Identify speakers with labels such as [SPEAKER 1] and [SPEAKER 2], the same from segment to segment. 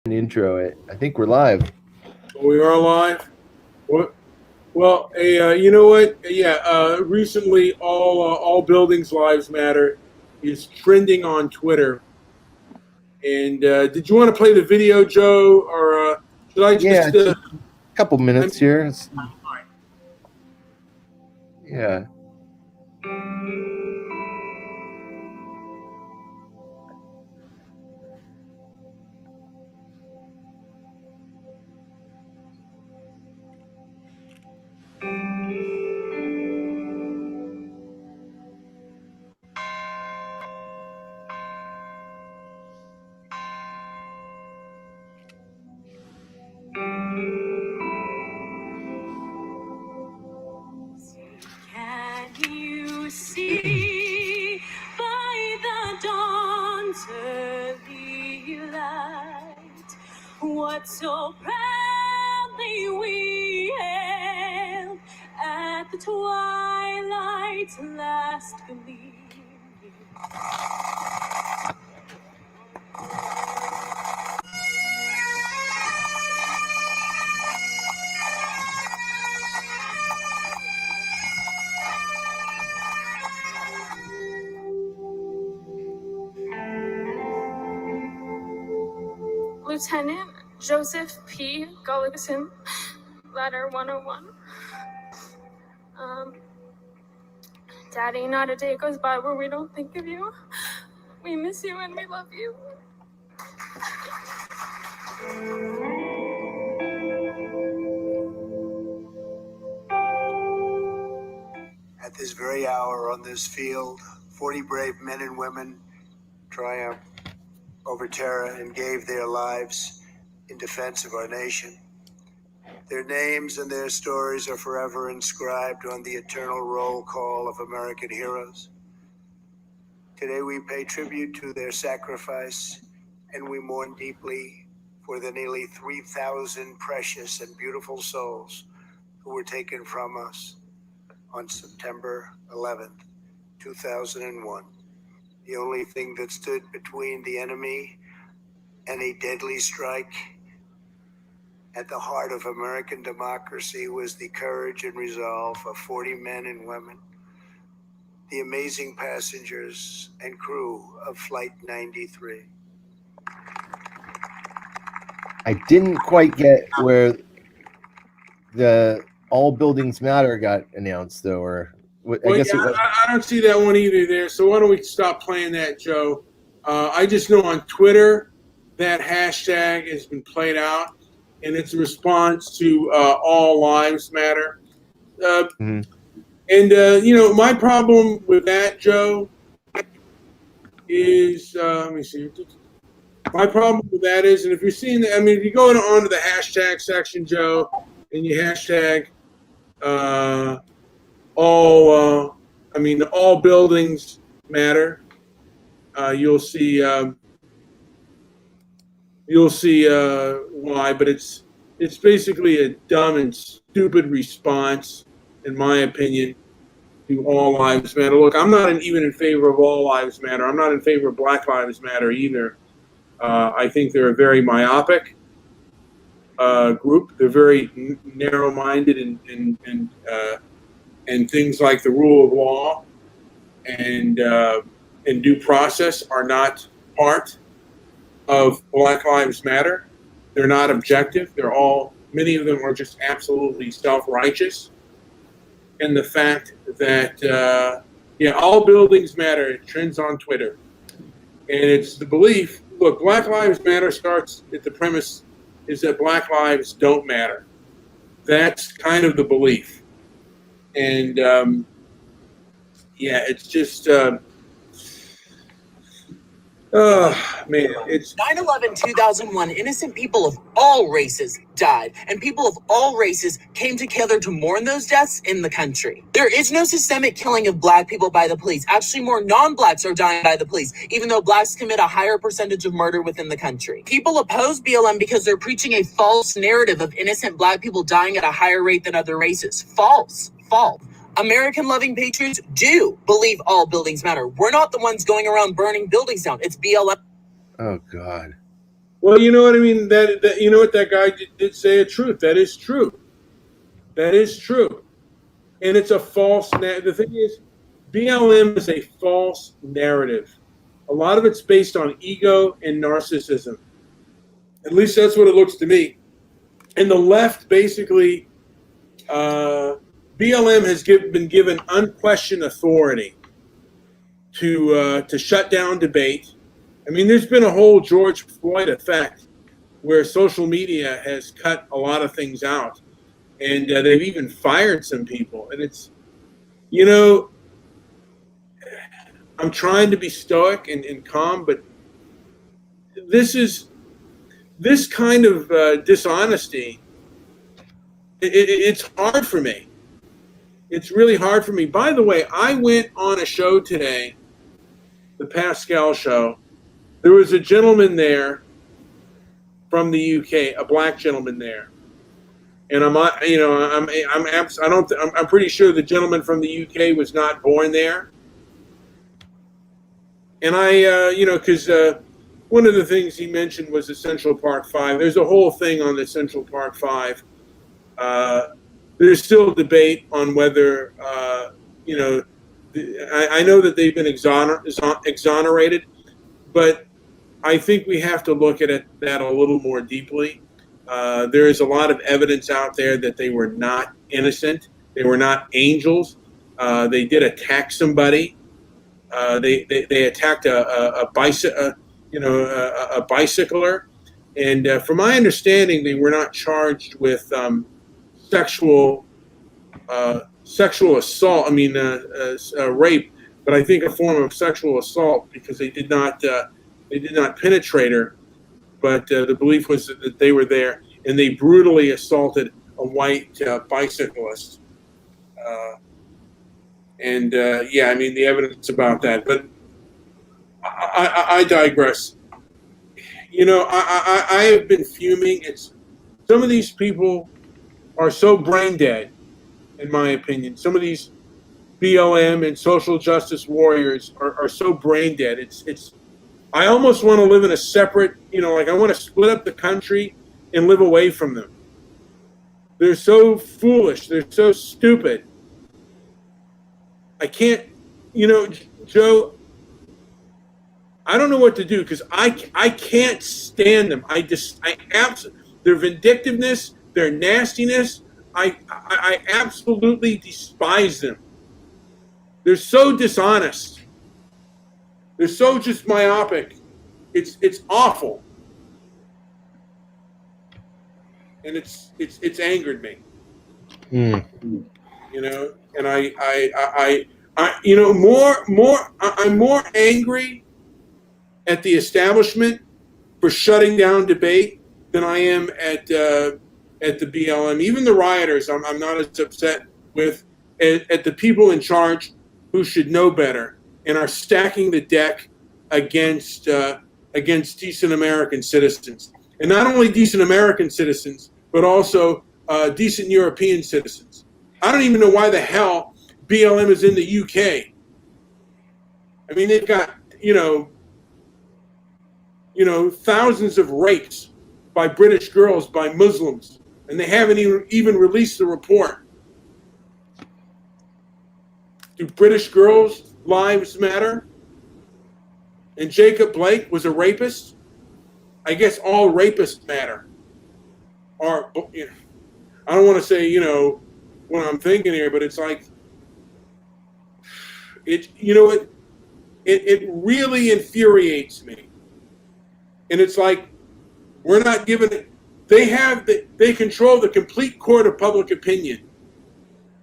[SPEAKER 1] An intro it. I think we're live.
[SPEAKER 2] We are live. What? Well, you know what? Yeah. Recently, all buildings lives matter is trending on Twitter. And did you want to play the video, Joe, or should I
[SPEAKER 1] Yeah,
[SPEAKER 2] just?
[SPEAKER 1] just a couple
[SPEAKER 2] I
[SPEAKER 1] minutes
[SPEAKER 2] mean,
[SPEAKER 1] here.
[SPEAKER 2] fine.
[SPEAKER 1] Yeah.
[SPEAKER 3] Can you see by the dawn's early light what so proudly we hailed at the twilight's last gleaming? Lieutenant Joseph P. Gullickson, Ladder 101. Daddy, not a day goes by where we don't think of you. We miss you and we love you.
[SPEAKER 4] At this very hour on this field, 40 brave men and women triumphed over terror and gave their lives in defense of our nation. Their names and their stories are forever inscribed on the eternal roll call of American heroes. Today we pay tribute to their sacrifice, and we mourn deeply for the nearly 3,000 precious and beautiful souls who were taken from us on September 11th, 2001. The only thing that stood between the enemy and a deadly strike at the heart of American democracy was the courage and resolve of 40 men and women, the amazing passengers and crew of Flight 93.
[SPEAKER 1] I didn't quite get where the All Buildings Matter got announced, though, or
[SPEAKER 2] Well, yeah, I don't see that one either there. So why don't we stop playing that, Joe? I just know on Twitter that hashtag has been played out, and it's a response to all lives matter.
[SPEAKER 1] Mhm.
[SPEAKER 2] And my problem with that, Joe, is let me see. My problem with that is, and if you're seeing that, I mean, if you go onto the hashtag section, Joe, and you hashtag all buildings matter. You'll see why, but it's basically a dumb and stupid response, in my opinion, to all lives matter. Look, I'm not even in favor of all lives matter. I'm not in favor of Black Lives Matter either. I think they're a very myopic group. They're very narrow-minded and things like the rule of law and due process are not part of Black Lives Matter. They're not objective. Many of them are just absolutely self-righteous. And the fact that, all buildings matter, it trends on Twitter. And it's the belief, look, Black Lives Matter starts at the premise is that Black lives don't matter. That's kind of the belief. And, it's just, man, it's
[SPEAKER 5] 9/11 2001, innocent people of all races died, and people of all races came together to mourn those deaths in the country. There is no systemic killing of black people by the police. Actually, more non-blacks are dying by the police, even though blacks commit a higher percentage of murder within the country. People oppose BLM because they're preaching a false narrative of innocent black people dying at a higher rate than other races. False. American-loving patriots do believe all buildings matter. We're not the ones going around burning buildings down. It's BLM.
[SPEAKER 1] Oh, God.
[SPEAKER 2] Well, you know what I mean. That you know what that guy did say a truth. That is true. That is true, and it's a false. The thing is, BLM is a false narrative. A lot of it's based on ego and narcissism. At least that's what it looks to me. And the left basically, BLM has been given unquestioned authority to shut down debate. I mean, there's been a whole George Floyd effect where social media has cut a lot of things out, and they've even fired some people. And it's, you know, I'm trying to be stoic and calm, but this kind of dishonesty. It's hard for me. It's really hard for me. By the way, I went on a show today, the Pascal show. There was a gentleman there from the UK, a black gentleman there, and I'm pretty sure the gentleman from the UK was not born there. And because one of the things he mentioned was the Central Park Five. There's a whole thing on the Central Park Five. There's still debate on whether, I know that they've been exonerated, but I think we have to look at that a little more deeply. There is a lot of evidence out there that they were not innocent. They were not angels. They did attack somebody. They attacked a bicycler, and from my understanding, they were not charged with sexual assault. I mean, rape, but I think a form of sexual assault because they did not penetrate her. But the belief was that they were there, and they brutally assaulted a white bicyclist. The evidence about that. But I digress. I have been fuming. Some of these people are so brain dead, in my opinion. Some of these BLM and social justice warriors are so brain dead. I almost want to live in a separate, I want to split up the country and live away from them. They're so foolish. They're so stupid. I can't, Joe, I don't know what to do because I can't stand them. Their vindictiveness, their nastiness, I absolutely despise them. They're so dishonest. They're so just myopic. It's awful. And it's angered me. And I'm more angry at the establishment for shutting down debate than I am at the BLM. Even the rioters, I'm not as upset with at the people in charge who should know better and are stacking the deck against decent American citizens, and not only decent American citizens, but also decent European citizens. I don't even know why the hell BLM is in the UK. I mean, they've got thousands of rapes by British girls by Muslims, and they haven't even released the report. Do British girls' lives matter? And Jacob Blake was a rapist? I guess all rapists matter. Or, I don't want to say, what I'm thinking here, but it's like, it really infuriates me. And it's like, we're not given it. They control the complete court of public opinion.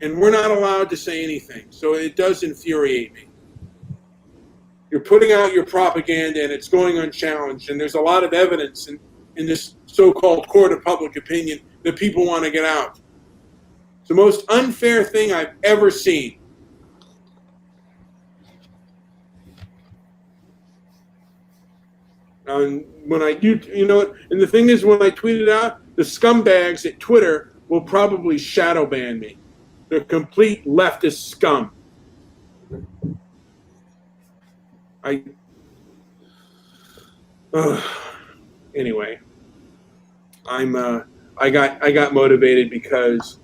[SPEAKER 2] And we're not allowed to say anything. So it does infuriate me. You're putting out your propaganda and it's going unchallenged. And there's a lot of evidence in this so-called court of public opinion that people want to get out. It's the most unfair thing I've ever seen. And when I do, and the thing is, when I tweet it out, the scumbags at Twitter will probably shadow ban me. They're complete leftist scum. anyway, I got motivated because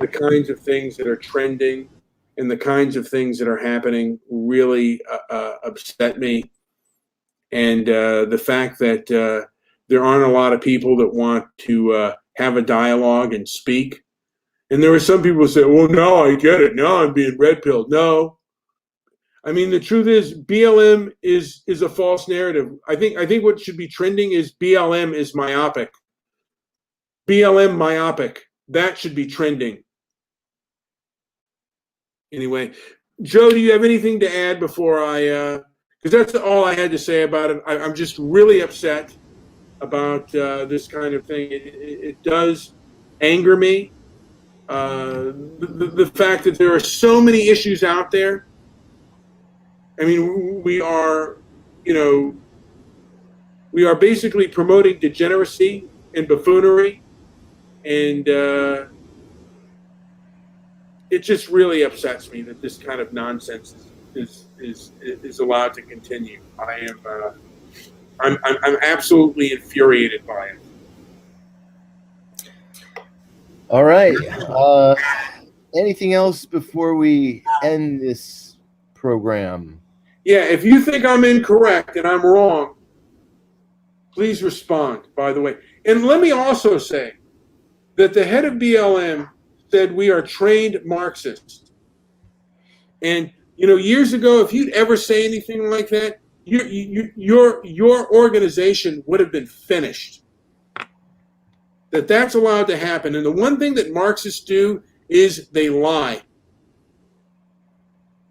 [SPEAKER 2] the kinds of things that are trending and the kinds of things that are happening really upset me. And the fact that there aren't a lot of people that want to have a dialogue and speak. And there were some people who say, well, no, I get it. Now I'm being red-pilled. No. I mean, the truth is BLM is a false narrative. I think what should be trending is BLM is myopic. BLM myopic. That should be trending. Anyway, Joe, do you have anything to add before I because that's all I had to say about it. I'm just really upset about this kind of thing. It does anger me. The fact that there are so many issues out there. I mean, we are basically promoting degeneracy and buffoonery, and it just really upsets me that this kind of nonsense is allowed to continue. I'm absolutely infuriated by it.
[SPEAKER 1] All right. Anything else before we end this program?
[SPEAKER 2] Yeah, if you think I'm incorrect and I'm wrong, please respond, by the way. And let me also say that the head of BLM said we are trained Marxists. And, years ago, if you'd ever say anything like that, your organization would have been finished. That's allowed to happen. And the one thing that Marxists do is they lie.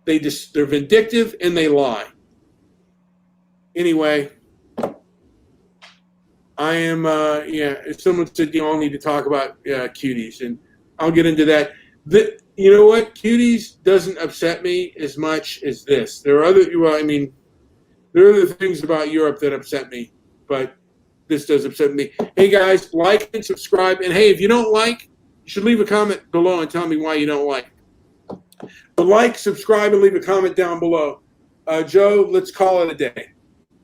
[SPEAKER 2] They're vindictive and they lie. Anyway, I am, someone said you all need to talk about cuties, and I'll get into that. You know what? Cuties doesn't upset me as much as this. There are other things about Europe that upset me, but this does upset me. Hey guys, like and subscribe. And hey, if you don't like, you should leave a comment below and tell me why you don't like. But like, subscribe, and leave a comment down below. Joe, let's call it a day.